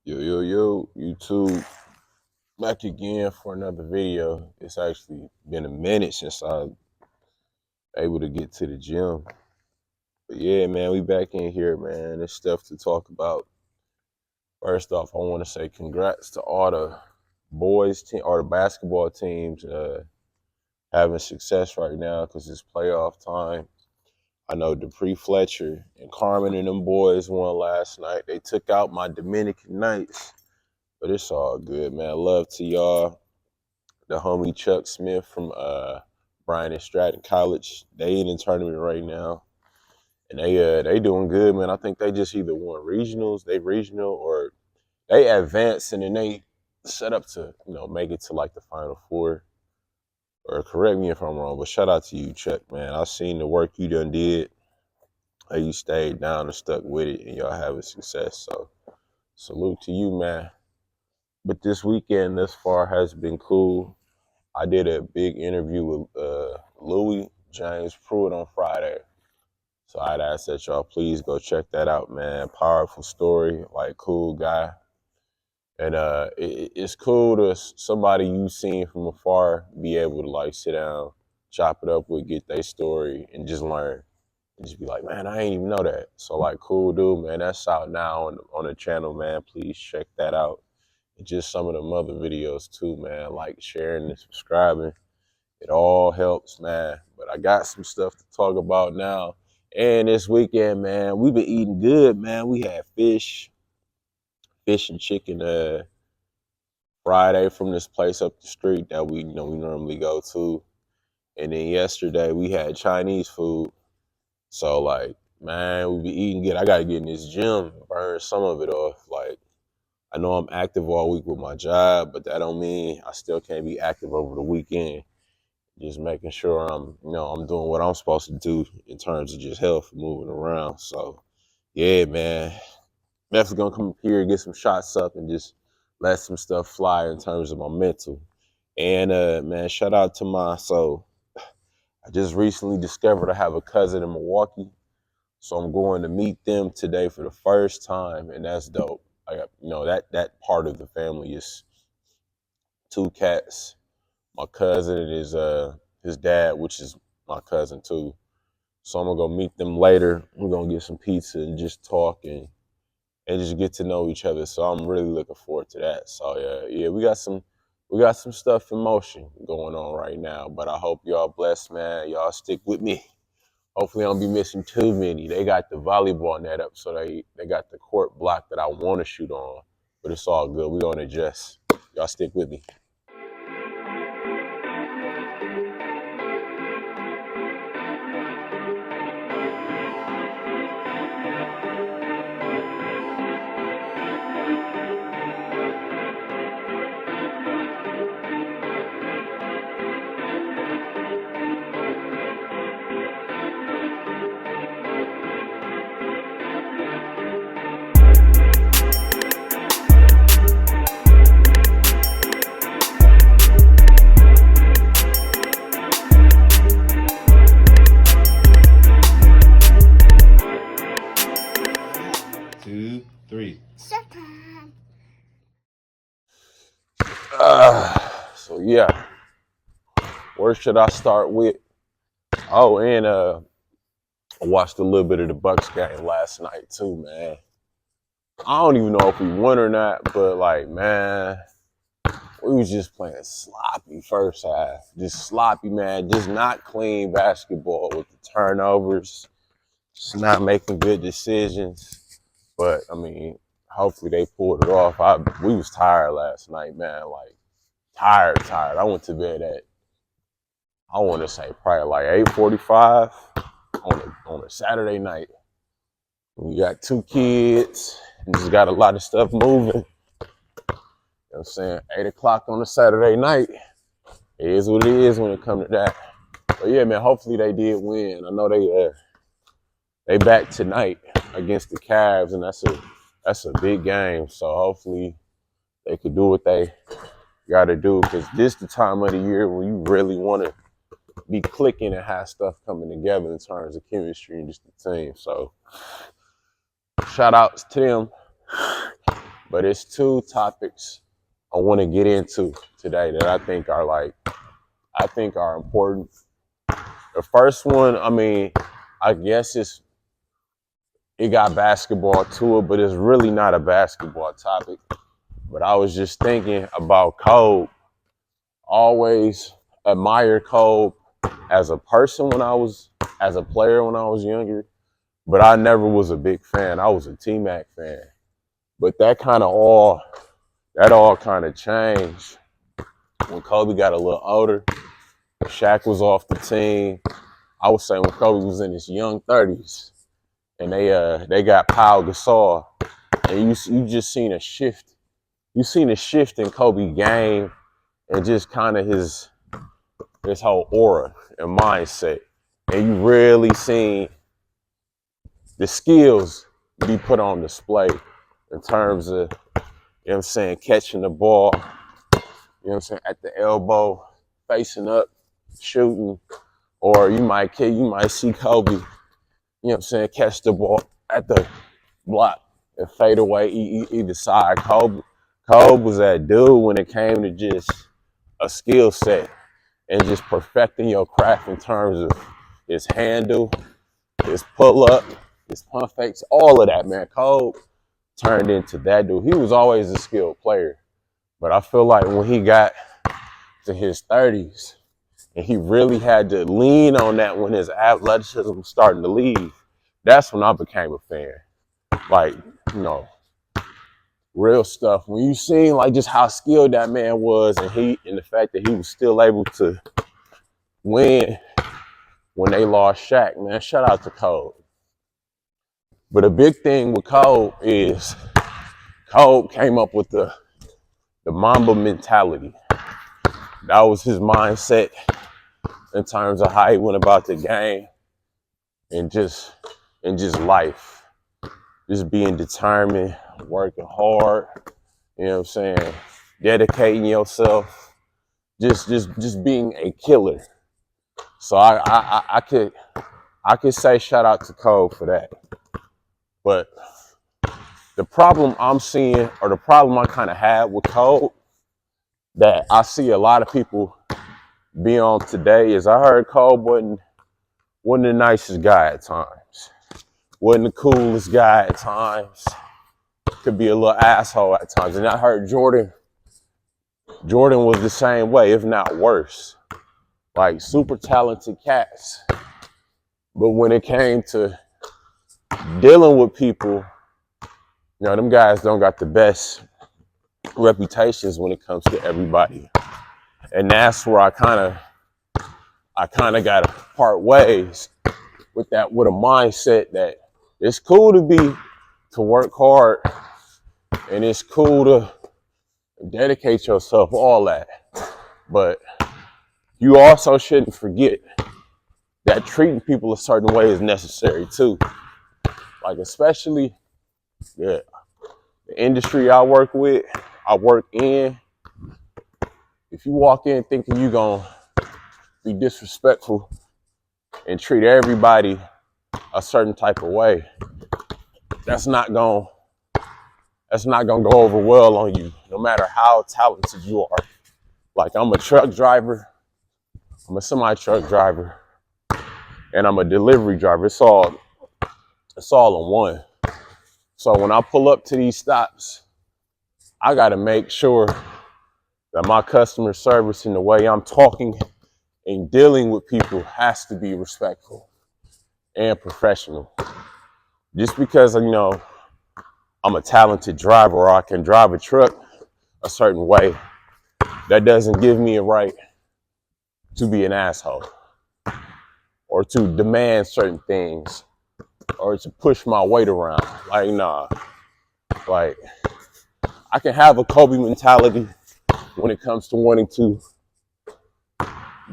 Yo, YouTube, back again for another video. It's actually been a minute since I was able to get to the gym. But yeah, man, we back in here, man. There's stuff to talk about. First off, I want to say congrats to all the boys team or the basketball teams having success right now because it's playoff time. I know Dupree Fletcher and Carmen and them boys won last night. They took out my Dominican Knights, but it's all good, man. Love to y'all. The homie Chuck Smith from Bryan and Stratton College. They in the tournament right now, and they doing good, man. I think they just either won regionals, they regional, or they advanced and then they set up to make it to like the Final Four. Or correct me if I'm wrong, but shout out to you, Chuck, man. I seen the work you done did. How you stayed down and stuck with it, and y'all having success. So salute to you, man. But this weekend thus far has been cool. I did a big interview with Louis James Pruitt on Friday. So I'd ask that y'all please go check that out, man. Powerful story, like cool guy. And it's cool to somebody you seen from afar be able to like sit down, chop it up with, get their story, and just learn. And just be like, man, I ain't even know that. So like, cool dude, man. That's out now on the channel, man. Please check that out. And just some of them other videos too, man. Like sharing and subscribing. It all helps, man. But I got some stuff to talk about now. And this weekend, man, we've been eating good, man. We had fish and chicken Friday from this place up the street that we normally go to. And then yesterday we had Chinese food. So like, man, we be eating good. I gotta get in this gym, burn some of it off. Like, I know I'm active all week with my job, but that don't mean I still can't be active over the weekend. Just making sure I'm doing what I'm supposed to do in terms of just health, moving around. So, yeah, man, definitely gonna come up here, get some shots up, and just let some stuff fly in terms of my mental. And man, shout out to I just recently discovered I have a cousin in Milwaukee, so I'm going to meet them today for the first time, and that's dope. I got that part of the family is two cats. My cousin and his dad, which is my cousin too. So I'm gonna go meet them later. We're gonna get some pizza and just talk and just get to know each other. So I'm really looking forward to that. So yeah, we got some stuff in motion going on right now. But I hope y'all blessed, man. Y'all stick with me. Hopefully I don't be missing too many. They got the volleyball net up, so they got the court block that I want to shoot on. But it's all good. We're gonna adjust. Y'all stick with me. Two, three. So yeah, where should I start with? Oh, and I watched a little bit of the Bucks game last night too, man. I don't even know if we won or not, but like, man, we was just playing sloppy first half. Just sloppy, man. Just not clean basketball with the turnovers. Just not making good decisions. But I mean, hopefully they pulled it off. We was tired last night, man. Like tired. I went to bed at I want to say probably like 8:45 on a Saturday night. We got two kids and just got a lot of stuff moving. You know what I'm saying? 8 o'clock on a Saturday night. It is what it is when it comes to that. But yeah, man, hopefully they did win. I know they back tonight against the Cavs, and that's a big game. So hopefully they could do what they got to do, because this the time of the year when you really want to be clicking and have stuff coming together in terms of chemistry and just the team. So shout outs to them. But it's two topics I want to get into today that I think are important. The first one, I mean, I guess it got basketball to it, but it's really not a basketball topic. But I was just thinking about Kobe. Always admired Kobe as a person as a player when I was younger, but I never was a big fan. I was a T-Mac fan. But that all kind of changed when Kobe got a little older. Shaq was off the team. I would say when Kobe was in his young 30s, and they got Pau Gasol, and you just seen a shift. You seen a shift in Kobe game and just kind of his whole aura and mindset, and you really seen the skills be put on display in terms of, you know what I'm saying, catching the ball, you know what I'm saying, at the elbow, facing up, shooting, or you might see Kobe, you know what I'm saying, catch the ball at the block and fade away either side. Kobe was that dude when it came to just a skill set and just perfecting your craft in terms of his handle, his pull up, his pump fakes, all of that, man. Kobe turned into that dude. He was always a skilled player, but I feel like when he got to his 30s and he really had to lean on that when his athleticism was starting to leave, that's when I became a fan. Like, you know, real stuff. When you seen like just how skilled that man was, and the fact that he was still able to win when they lost Shaq, man, shout out to Kobe. But a big thing with Kobe is Kobe came up with the mamba mentality. That was his mindset in terms of how he went about the game and just life. Just being determined, working hard, you know what I'm saying, dedicating yourself, just being a killer. So I could say shout out to Cole for that. But the problem I'm seeing, or the problem I kind of had with Cole, that I see a lot of people be on today, is I heard Cole wasn't the nicest guy at times, wasn't the coolest guy at times, could be a little asshole at times. And I heard Jordan was the same way, if not worse. Like super talented cats. But when it came to dealing with people, you know, them guys don't got the best reputations when it comes to everybody. And that's where I kind of got to part ways with a mindset that it's cool to work hard, and it's cool to dedicate yourself, all that. But you also shouldn't forget that treating people a certain way is necessary too. Like, especially the industry I work in, if you walk in thinking you're gonna be disrespectful and treat everybody a certain type of way, that's not gonna go over well on you, no matter how talented you are. Like, I'm a truck driver, I'm a semi-truck driver, and I'm a delivery driver. It's all in one. So when I pull up to these stops, I gotta make sure that my customer service and the way I'm talking and dealing with people has to be respectful and professional. Just because, you know, I'm a talented driver or I can drive a truck a certain way, that doesn't give me a right to be an asshole or to demand certain things or to push my weight around. Like, nah. Like, I can have a Kobe mentality when it comes to wanting to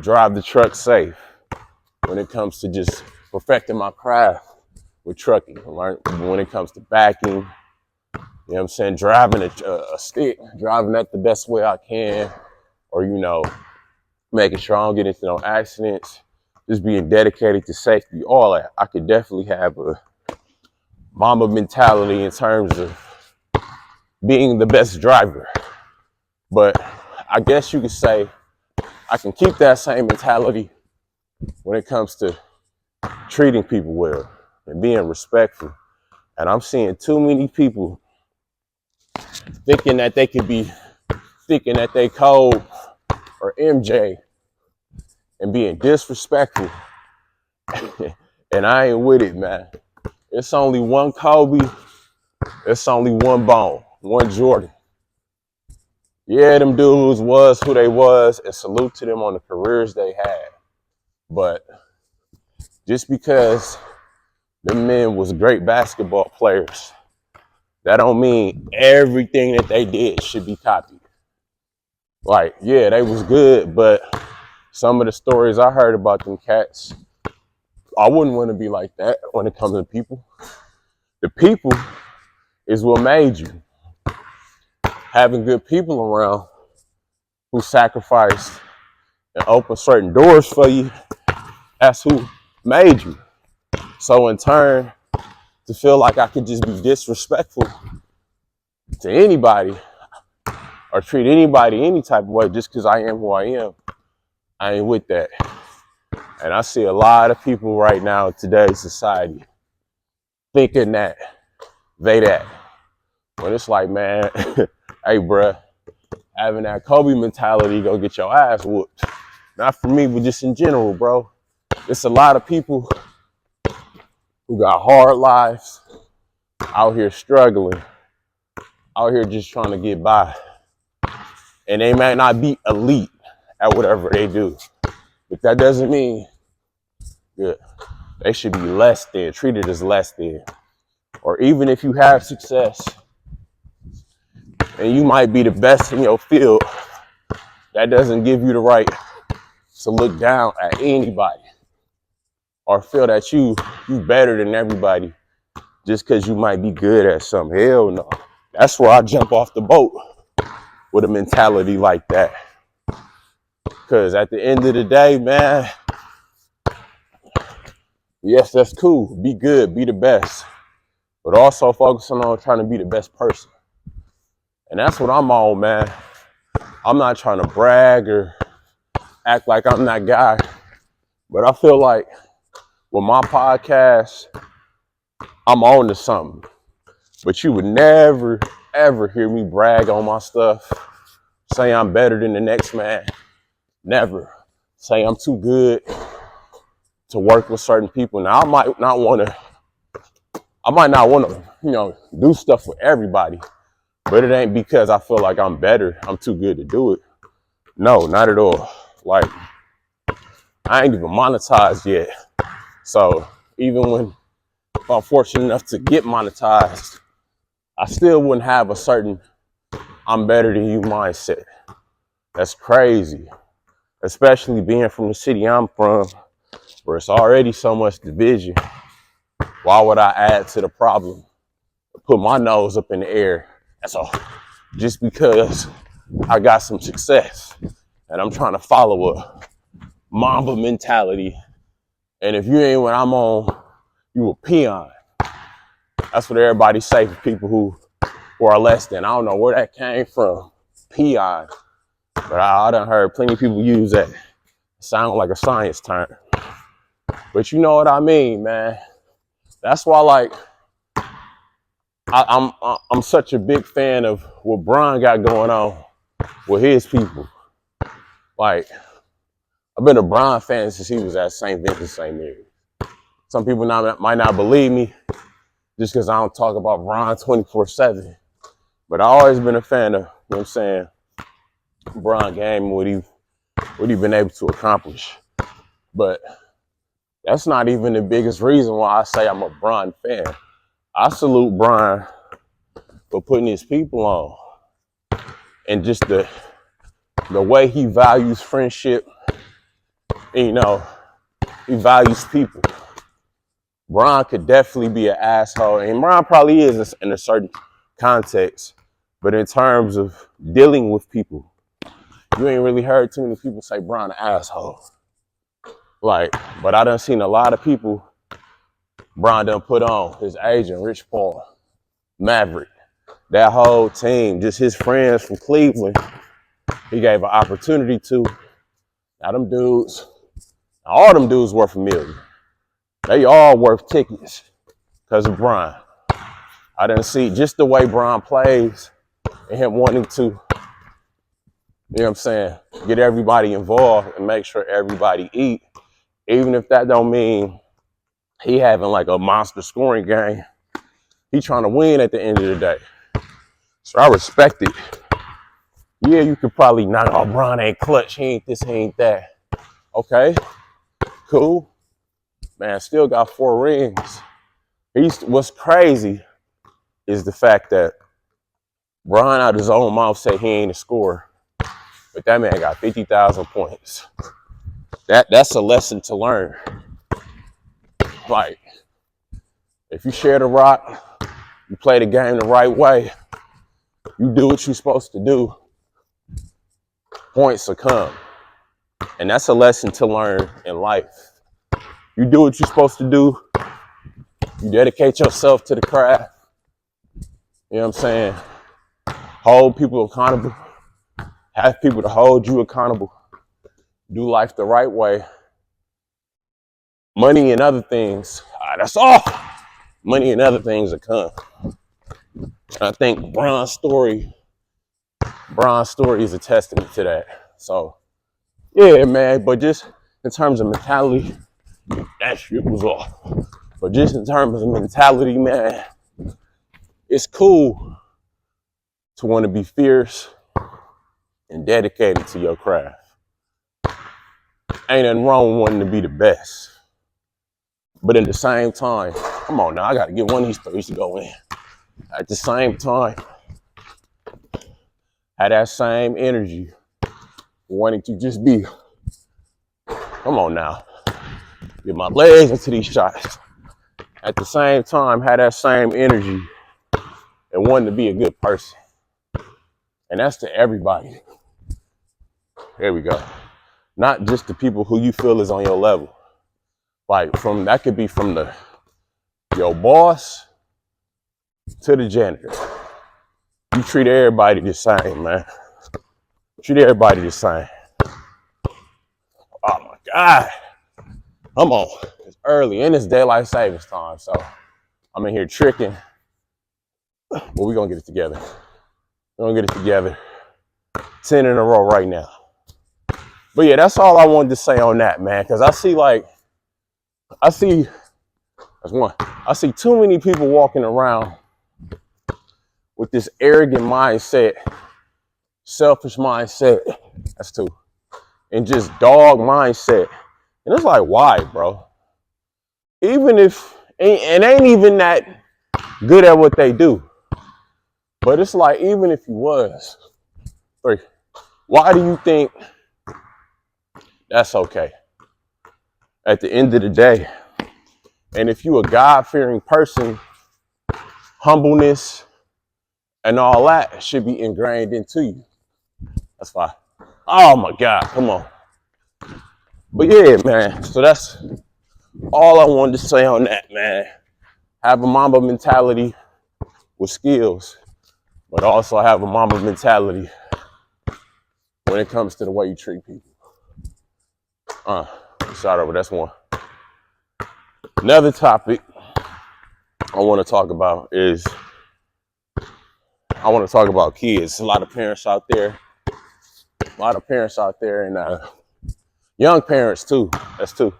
drive the truck safe, when it comes to just perfecting my craft with trucking, right? When it comes to backing, you know what I'm saying, driving a stick, driving that the best way I can, or, you know, making sure I don't get into no accidents, just being dedicated to safety, all that. I could definitely have a mama mentality in terms of being the best driver. But I guess you could say I can keep that same mentality when it comes to treating people well and being respectful. And I'm seeing too many people thinking that they could be thinking that they Kobe or MJ and being disrespectful. And I ain't with it, man. It's only one Kobe. It's only one Bone, one Jordan. Yeah, them dudes was who they was, and salute to them on the careers they had. But just because them men was great basketball players, that don't mean everything that they did should be copied. Like, yeah, they was good, but some of the stories I heard about them cats, I wouldn't want to be like that when it comes to people. The people is what made you. Having good people around who sacrificed and opened certain doors for you, that's who made you. So in turn, to feel like I could just be disrespectful to anybody or treat anybody any type of way just because I am who I am, I ain't with that. And I see a lot of people right now in today's society thinking that they that. When it's like, man, hey, bruh, having that Kobe mentality gonna get your ass whooped. Not for me, but just in general, bro. It's a lot of people who got hard lives, out here struggling, out here just trying to get by. And they might not be elite at whatever they do. But that doesn't mean that they should be less than, treated as less than. Or even if you have success and you might be the best in your field, that doesn't give you the right to look down at anybody or feel that you better than everybody just because you might be good at something. Hell no. That's where I jump off the boat with a mentality like that. Because at the end of the day, man, yes, that's cool. Be good, be the best. But also focusing on trying to be the best person. And that's what I'm on, man. I'm not trying to brag or act like I'm that guy. But I feel like with my podcast, I'm on to something. But you would never, ever hear me brag on my stuff. Say I'm better than the next man. Never. Say I'm too good to work with certain people. Now, I might not want to, do stuff with everybody. But it ain't because I feel like I'm better. I'm too good to do it. No, not at all. Like, I ain't even monetized yet. So even if I'm fortunate enough to get monetized, I still wouldn't have a certain I'm better than you mindset. That's crazy. Especially being from the city I'm from, where it's already so much division. Why would I add to the problem? Put my nose up in the air. That's all. Just because I got some success and I'm trying to follow a mamba mentality. And if you ain't what I'm on, you a peon. That's what everybody say for people who are less than. I don't know where that came from. Peon. But I done heard plenty of people use that. Sound like a science term. But you know what I mean, man. That's why, like, I'm such a big fan of what Bron got going on with his people. Like, I've been a Bron fan since he was at St. Vincent, St. Mary. Some people might not believe me just because I don't talk about Bron 24/7. But I've always been a fan of, you know what I'm saying, Bron game, what he been able to accomplish. But that's not even the biggest reason why I say I'm a Bron fan. I salute Bron for putting his people on. And just the way he values friendship, and, he values people. Bron could definitely be an asshole, and Bron probably is in a certain context. But in terms of dealing with people, you ain't really heard too many people say Bron an asshole. Like, but I done seen a lot of people Bron done put on. His agent, Rich Paul, Maverick. that whole team, just his friends from Cleveland, he gave an opportunity to. Now them dudes, all them dudes worth $1 million. They all worth tickets because of Brian. I didn't see just the way Brian plays and him wanting to, you know what I'm saying, get everybody involved and make sure everybody eat, even if that don't mean he having like a monster scoring game. He trying to win at the end of the day. So I respect it. Yeah, you could probably knock, oh, Brian ain't clutch, he ain't this, he ain't that. Okay, cool. Man, still got 4 rings. What's crazy is the fact that Brian out his own mouth said he ain't a scorer, but that man got 50,000 points. That's a lesson to learn. Like, if you share the rock, you play the game the right way, you do what you're supposed to do, points will come. And that's a lesson to learn in life. You do what you're supposed to do, you dedicate yourself to the craft, you know what I'm saying? Hold people accountable, have people to hold you accountable, do life the right way. Money and other things, that's all. Money and other things will come. I think Bron's story is a testament to that. So, yeah, man, but just in terms of mentality, that shit was off. But just in terms of mentality, man, it's cool to want to be fierce and dedicated to your craft. Ain't nothing wrong with wanting to be the best. But at the same time, come on now, I got to get one of these threes to go in. At the same time, have that same energy, wanting to just be, come on now, get my legs into these shots. At the same time, have that same energy and wanting to be a good person. And that's to everybody. There we go. Not just the people who you feel is on your level. Like that could be from your boss to the janitor. You treat everybody the same, man. Treat everybody the same. Oh my God. Come on. It's early and it's daylight savings time. So I'm in here tricking. But we're going to get it together. We're going to get it together. 10 in a row right now. But yeah, that's all I wanted to say on that, man. Because I see too many people walking around with this arrogant mindset, selfish mindset. That's 2. And just dog mindset. And it's like, why, bro? Even if, and ain't even that good at what they do. But it's like, even if you was, 3, why do you think that's okay? At the end of the day, and if you a God-fearing person, humbleness and all that should be ingrained into you. That's fine. Oh my God, come on. But yeah, man, so that's all I wanted to say on that, man. Have a mamba mentality with skills, but also have a mamba mentality when it comes to the way you treat people. Start over, that's one. Another topic I want to talk about is, I want to talk about kids. A lot of parents out there, and young parents too, that's 2.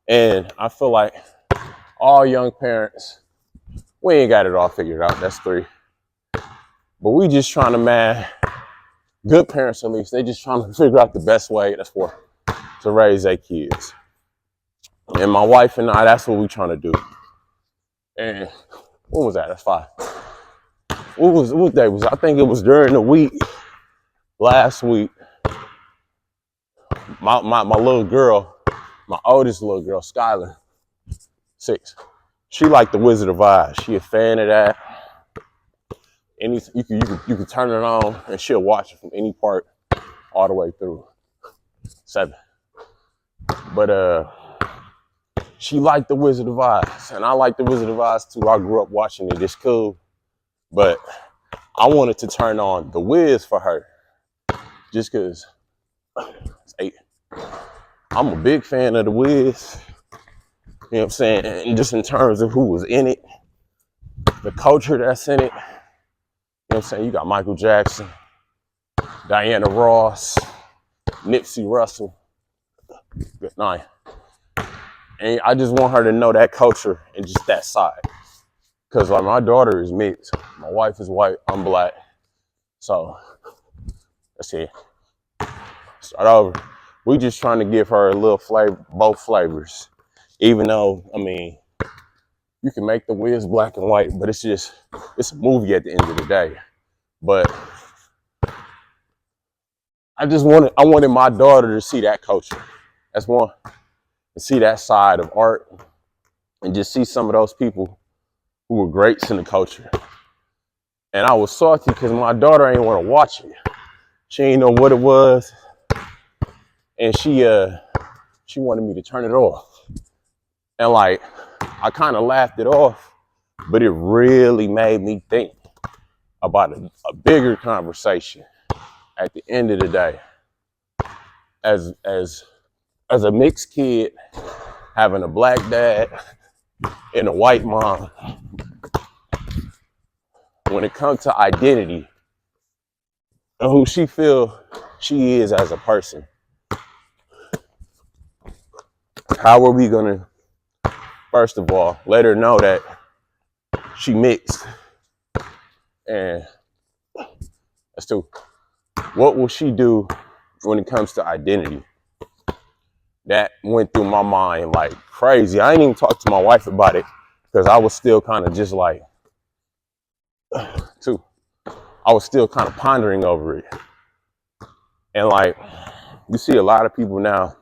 And I feel like all young parents, we ain't got it all figured out, that's 3. But we just trying to, man, good parents at least, they just trying to figure out the best way, that's 4, to raise their kids. And my wife and I, that's what we trying to do. And what was that? That's 5. What day was it? I think it was during the week, last week. My little girl, my oldest little girl, Skylar, 6. She liked the Wizard of Oz. She a fan of that. You can turn it on and she'll watch it from any part all the way through. 7. But she liked the Wizard of Oz, and I like the Wizard of Oz too. I grew up watching it. It's cool. But I wanted to turn on The Wiz for her just because I'm a big fan of The Wiz. You know what I'm saying? And just in terms of who was in it, the culture that's in it. You know what I'm saying? You got Michael Jackson, Diana Ross, Nipsey Russell. Good night. And I just want her to know that culture and just that side. Because like my daughter is mixed. My wife is white, I'm black. So let's see. Start over. We just trying to give her a little flavor, both flavors. Even though, I mean, you can make The Wiz black and white, but it's a movie at the end of the day. But I wanted my daughter to see that culture. That's one. To see that side of art and just see some of those people who were greats in the culture. And I was salty because my daughter ain't want to watch it. She ain't know what it was. And she wanted me to turn it off. And like, I kind of laughed it off, but it really made me think about a bigger conversation at the end of the day. As a mixed kid, having a black dad and a white mom, when it comes to identity and who she feel she is as a person, how are we gonna, first of all, let her know that she mixed? And that's two. What will she do when it comes to identity? That went through my mind like crazy. I ain't even talked to my wife about it because I was still kind of just like, I was still kind of pondering over it. And like, you see a lot of people now,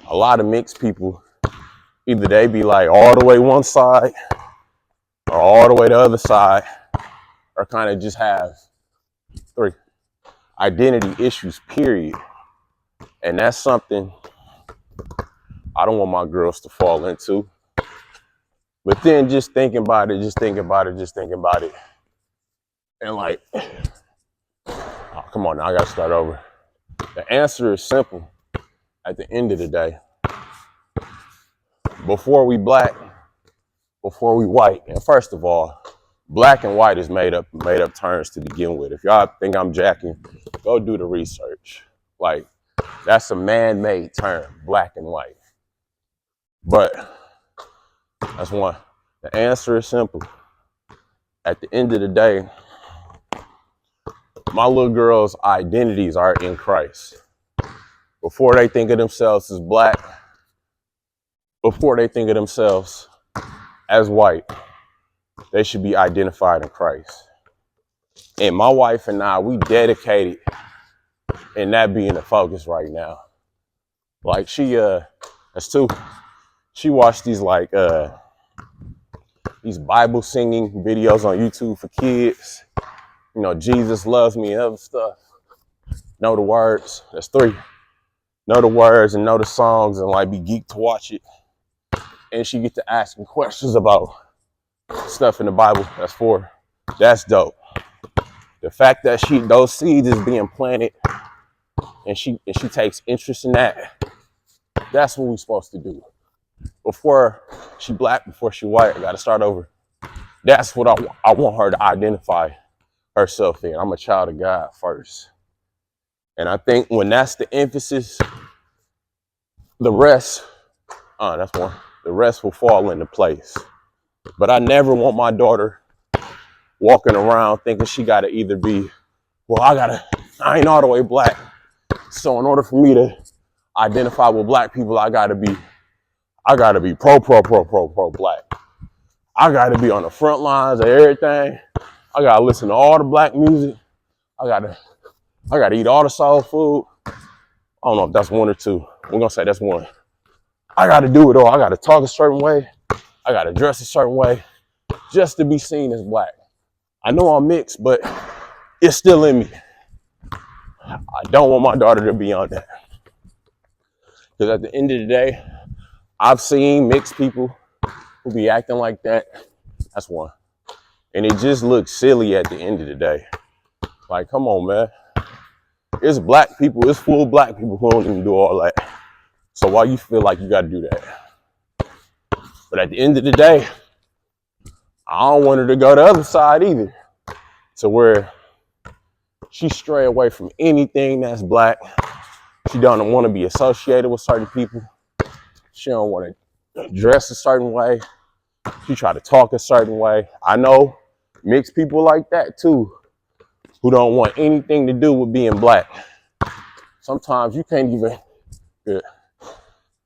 a lot of mixed people, either they be like all the way one side or all the way the other side, or kind of just have three identity issues, period. And that's something I don't want my girls to fall into. But then just thinking about it, and like, oh, come on now, I gotta start over. The answer is simple. At the end of the day, before we black, before we white, and first of all, black and white is made up terms to begin with. If y'all think I'm jacking, go do the research. Like, that's a man-made term, black and white. But that's one. The answer is simple. At the end of the day, my little girls' identities are in Christ. Before they think of themselves as black, before they think of themselves as white, they should be identified in Christ. And my wife and I, we dedicated in that being the focus right now. Like that's two. She watched these like these Bible singing videos on YouTube for kids. You know, Jesus loves me and other stuff. Know the words. That's three. Know the words and know the songs and like be geeked to watch it. And she get to asking questions about stuff in the Bible. That's four. That's dope. The fact that those seeds is being planted and she takes interest in that. That's what we're supposed to do. Before she black, before she white, I gotta start over. That's what I want her to identify herself in. I'm a child of God first. And I think when that's the emphasis, the rest, that's one. The rest will fall into place. But I never want my daughter walking around thinking she gotta either be, well, I ain't all the way black. So in order for me to identify with black people, I gotta be pro black. I gotta be on the front lines of everything. I gotta listen to all the black music. I gotta eat all the soul food. I don't know if that's one or two. We're gonna say that's one. I gotta do it all. I gotta talk a certain way. I gotta dress a certain way just to be seen as black. I know I'm mixed, but it's still in me. I don't want my daughter to be on that. Because at the end of the day, I've seen mixed people who be acting like that. That's one. And it just looks silly at the end of the day. Like, come on, man. It's black people, it's full black people who don't even do all that. So why you feel like you gotta do that? But at the end of the day, I don't want her to go the other side either. To where she stray away from anything that's black. She don't want to be associated with certain people. She don't want to dress a certain way. She try to talk a certain way. I know mixed people like that too, who don't want anything to do with being black. Sometimes you can't even, yeah,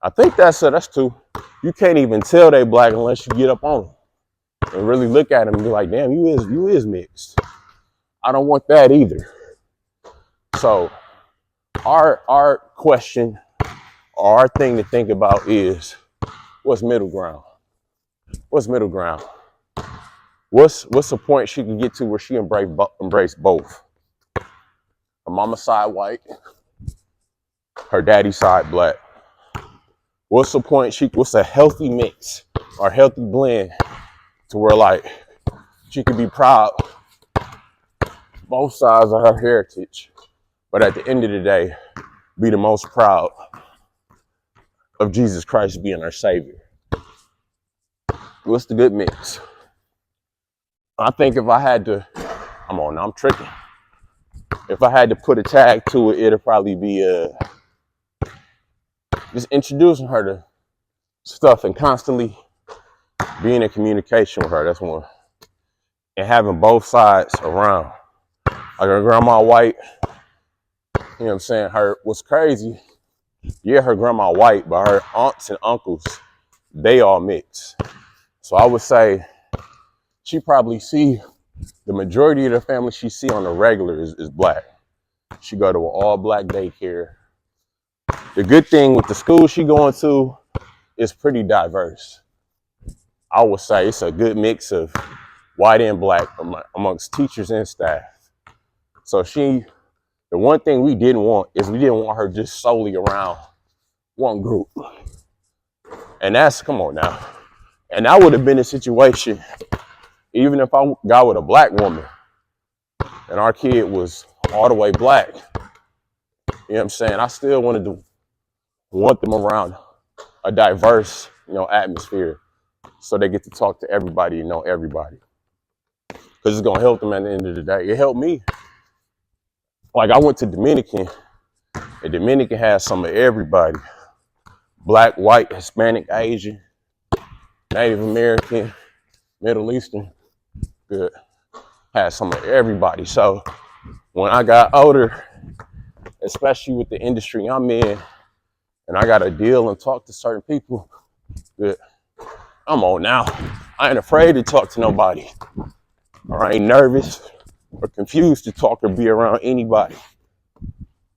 I think that's two. You can't even tell they black unless you get up on them and really look at them and be like, damn, you is mixed. I don't want that either. So our question, or our thing to think about is, what's middle ground? What's middle ground? What's the point she can get to where she embrace both? Her mama's side white, her daddy's side black. What's the point? What's a healthy mix or healthy blend to where like she could be proud both sides of her heritage, but at the end of the day, be the most proud of Jesus Christ being our Savior? What's the good mix? I think if I had to, I'm tricking. If I had to put a tag to it, it'd probably be just introducing her to stuff and constantly being in communication with her. That's one. And having both sides around. Like her grandma white, you know what I'm saying? What's crazy, yeah, her grandma white, but her aunts and uncles, they all mix. So I would say she probably see the majority of the family she see on the regular is black. She go to an all black daycare. The good thing with the school she going to is pretty diverse. I would say it's a good mix of white and black amongst teachers and staff. So the one thing we didn't want her just solely around one group. And that's, come on now. And that would have been a situation, even if I got with a black woman and our kid was all the way black, you know what I'm saying? I still want them around a diverse, atmosphere so they get to talk to everybody and know everybody. Because it's going to help them at the end of the day. It helped me. Like I went to Dominican, and Dominican has some of everybody. Black, white, Hispanic, Asian, Native American, Middle Eastern, good. Had some of everybody. So when I got older, especially with the industry I'm in, and I got to deal and talk to certain people, good. I'm on now. I ain't afraid to talk to nobody. Or I ain't nervous or confused to talk or be around anybody.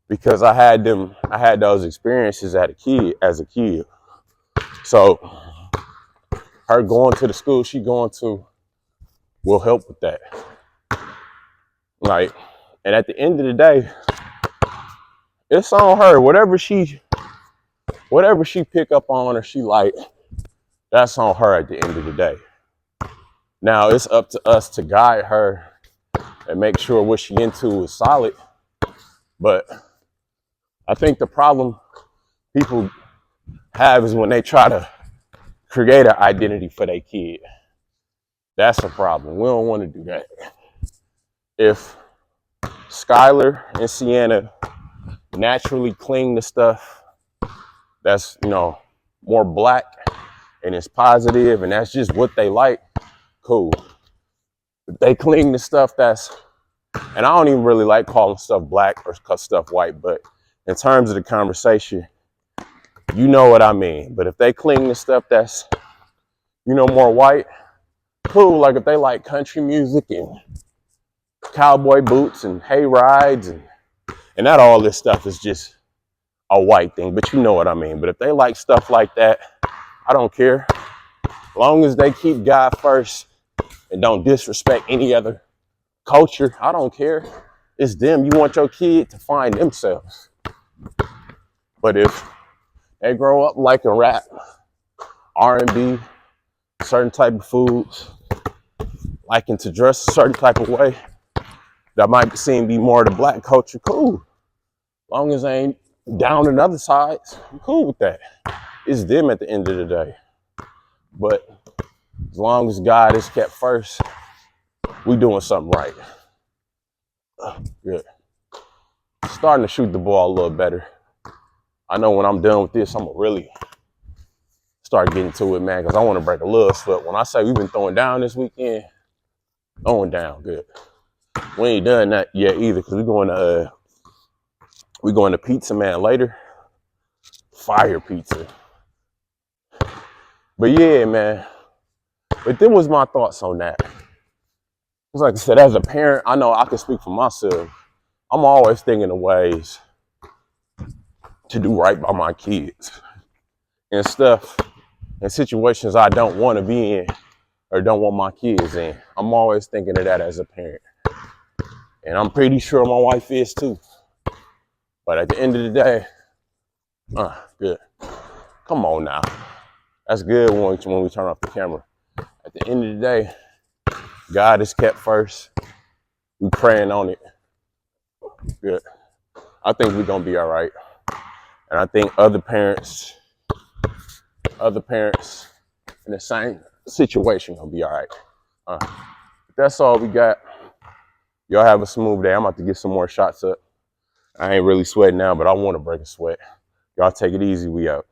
Because I had those experiences as a kid. So her going to the school she going to will help with that. Like, and at the end of the day, it's on her. Whatever she pick up on or she like, that's on her at the end of the day. Now it's up to us to guide her and make sure what she into is solid. But I think the problem people have is when they try to create an identity for their kid. That's a problem. We don't want to do that. If Skylar and Sienna naturally cling to stuff that's, more black and it's positive and that's just what they like, cool. If they cling to stuff and I don't even really like calling stuff black or stuff white, but in terms of the conversation, you know what I mean. But if they cling to stuff that's, more white, cool. Like if they like country music and cowboy boots and hay rides and not all this stuff is just a white thing, but you know what I mean. But if they like stuff like that, I don't care. As long as they keep God first and don't disrespect any other culture, I don't care. It's them. You want your kid to find themselves. But if they grow up liking rap, R&B, certain type of foods, liking to dress a certain type of way that might seem to be more of the black culture, cool. As long as I ain't down in other sides, I'm cool with that. It's them at the end of the day. But as long as God is kept first, we doing something right. Good. Starting to shoot the ball a little better. I know when I'm done with this, I'm gonna really start getting to it, man, because I want to break a little sweat. When I say we've been throwing down this weekend, throwing down good. We ain't done that yet either, because we going to Pizza Man later. Fire pizza. But yeah, man. But them was my thoughts on that. It's like I said, as a parent, I know I can speak for myself. I'm always thinking of ways to do right by my kids and stuff in situations I don't want to be in or don't want my kids in. I'm always thinking of that as a parent. And I'm pretty sure my wife is too. But at the end of the day, good. Come on now. That's good when we turn off the camera. At the end of the day, God is kept first. We praying on it. Good. I think we're gonna be all right. And I think other parents in the same situation gonna be all right. That's all we got. Y'all have a smooth day. I'm about to get some more shots up. I ain't really sweating now, but I want to break a sweat. Y'all take it easy. We out.